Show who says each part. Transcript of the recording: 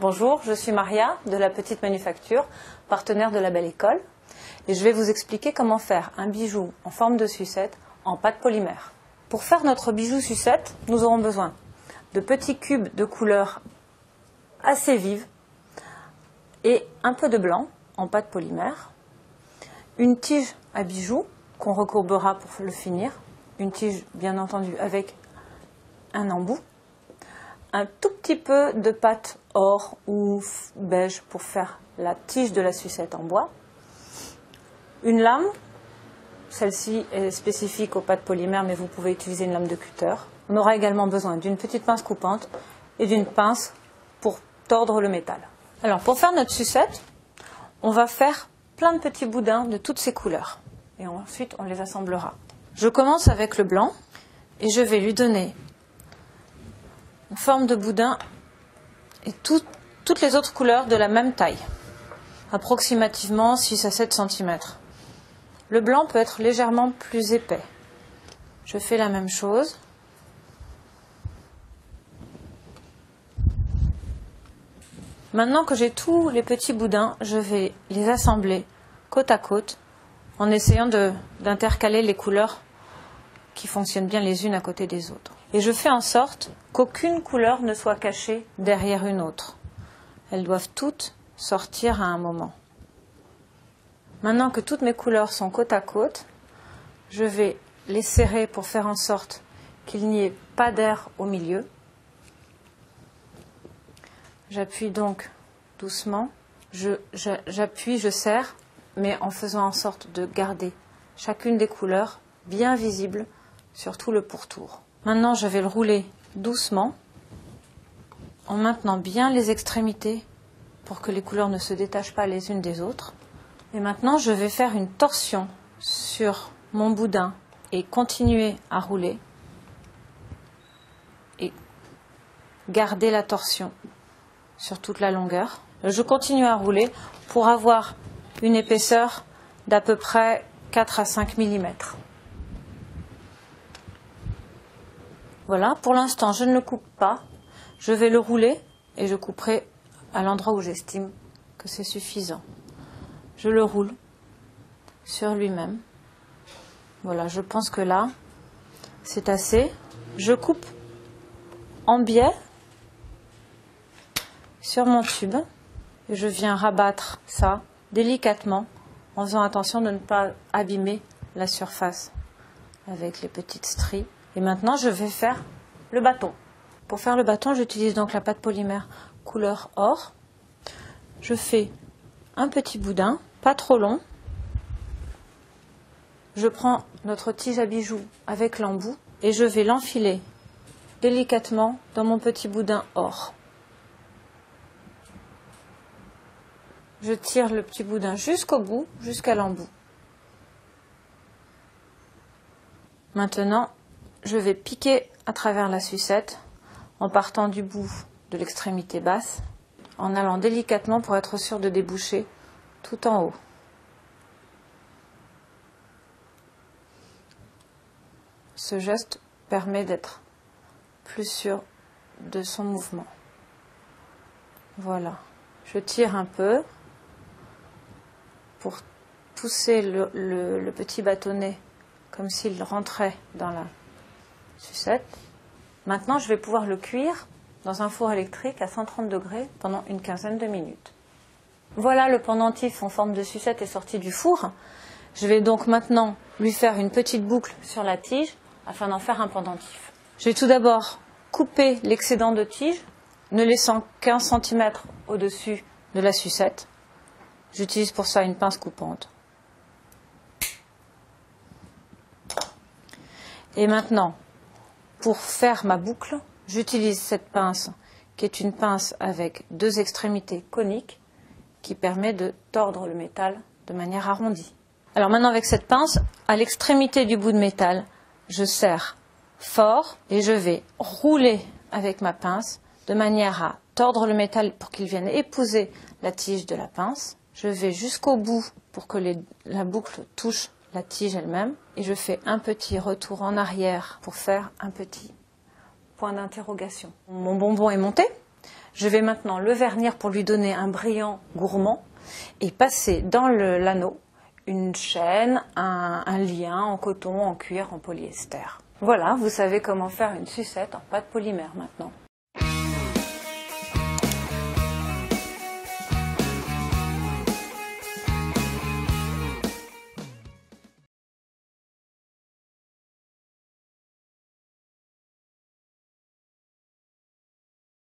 Speaker 1: Bonjour, je suis Maria de la Petite Manufacture, partenaire de la Belle École, et je vais vous expliquer comment faire un bijou en forme de sucette en pâte polymère. Pour faire notre bijou sucette, nous aurons besoin de petits cubes de couleur assez vive et un peu de blanc en pâte polymère, une tige à bijoux qu'on recourbera pour le finir, une tige bien entendu avec un embout, un tout petit peu de pâte or ou beige pour faire la tige de la sucette en bois, une lame, celle-ci est spécifique aux pâtes polymères mais vous pouvez utiliser une lame de cutter. On aura également besoin d'une petite pince coupante et d'une pince pour tordre le métal. Alors pour faire notre sucette, on va faire plein de petits boudins de toutes ces couleurs et ensuite on les assemblera. Je commence avec le blanc et je vais lui donner une forme de boudin et toutes les autres couleurs de la même taille, approximativement 6 à 7 cm. Le blanc peut être légèrement plus épais. Je fais la même chose. Maintenant que j'ai tous les petits boudins, je vais les assembler côte à côte en essayant d'intercaler les couleurs qui fonctionnent bien les unes à côté des autres. Et je fais en sorte qu'aucune couleur ne soit cachée derrière une autre. Elles doivent toutes sortir à un moment. Maintenant que toutes mes couleurs sont côte à côte, je vais les serrer pour faire en sorte qu'il n'y ait pas d'air au milieu. J'appuie donc doucement, j'appuie, je serre, mais en faisant en sorte de garder chacune des couleurs bien visible sur tout le pourtour. Maintenant, je vais le rouler doucement en maintenant bien les extrémités pour que les couleurs ne se détachent pas les unes des autres. Et maintenant, je vais faire une torsion sur mon boudin et continuer à rouler et garder la torsion sur toute la longueur. Je continue à rouler pour avoir une épaisseur d'à peu près 4 à 5 mm. Voilà, pour l'instant, je ne le coupe pas. Je vais le rouler et je couperai à l'endroit où j'estime que c'est suffisant. Je le roule sur lui-même. Voilà, je pense que là, c'est assez. Je coupe en biais sur mon tube et je viens rabattre ça délicatement en faisant attention de ne pas abîmer la surface avec les petites stries. Et maintenant, je vais faire le bâton. Pour faire le bâton, j'utilise donc la pâte polymère couleur or. Je fais un petit boudin, pas trop long. Je prends notre tige à bijoux avec l'embout et je vais l'enfiler délicatement dans mon petit boudin or. Je tire le petit boudin jusqu'au bout, jusqu'à l'embout. Maintenant, je vais piquer à travers la sucette en partant du bout de l'extrémité basse, en allant délicatement pour être sûr de déboucher tout en haut. Ce geste permet d'être plus sûr de son mouvement. Voilà. Je tire un peu pour pousser le petit bâtonnet comme s'il rentrait dans la sucette. Maintenant, je vais pouvoir le cuire dans un four électrique à 130 degrés pendant une quinzaine de minutes. Voilà, le pendentif en forme de sucette est sorti du four. Je vais donc maintenant lui faire une petite boucle sur la tige afin d'en faire un pendentif. Je vais tout d'abord couper l'excédent de tige, ne laissant qu'1 cm au-dessus de la sucette. J'utilise pour ça une pince coupante. Et maintenant, pour faire ma boucle, j'utilise cette pince qui est une pince avec 2 extrémités coniques qui permet de tordre le métal de manière arrondie. Alors maintenant avec cette pince, à l'extrémité du bout de métal, je serre fort et je vais rouler avec ma pince de manière à tordre le métal pour qu'il vienne épouser la tige de la pince. Je vais jusqu'au bout pour que la boucle touche la tige elle-même et je fais un petit retour en arrière pour faire un petit point d'interrogation. Mon bonbon est monté, Je vais maintenant le vernir pour lui donner un brillant gourmand et passer dans l'anneau une chaîne, un lien en coton, en cuir, en polyester. Voilà, vous savez comment faire une sucette en pâte polymère maintenant.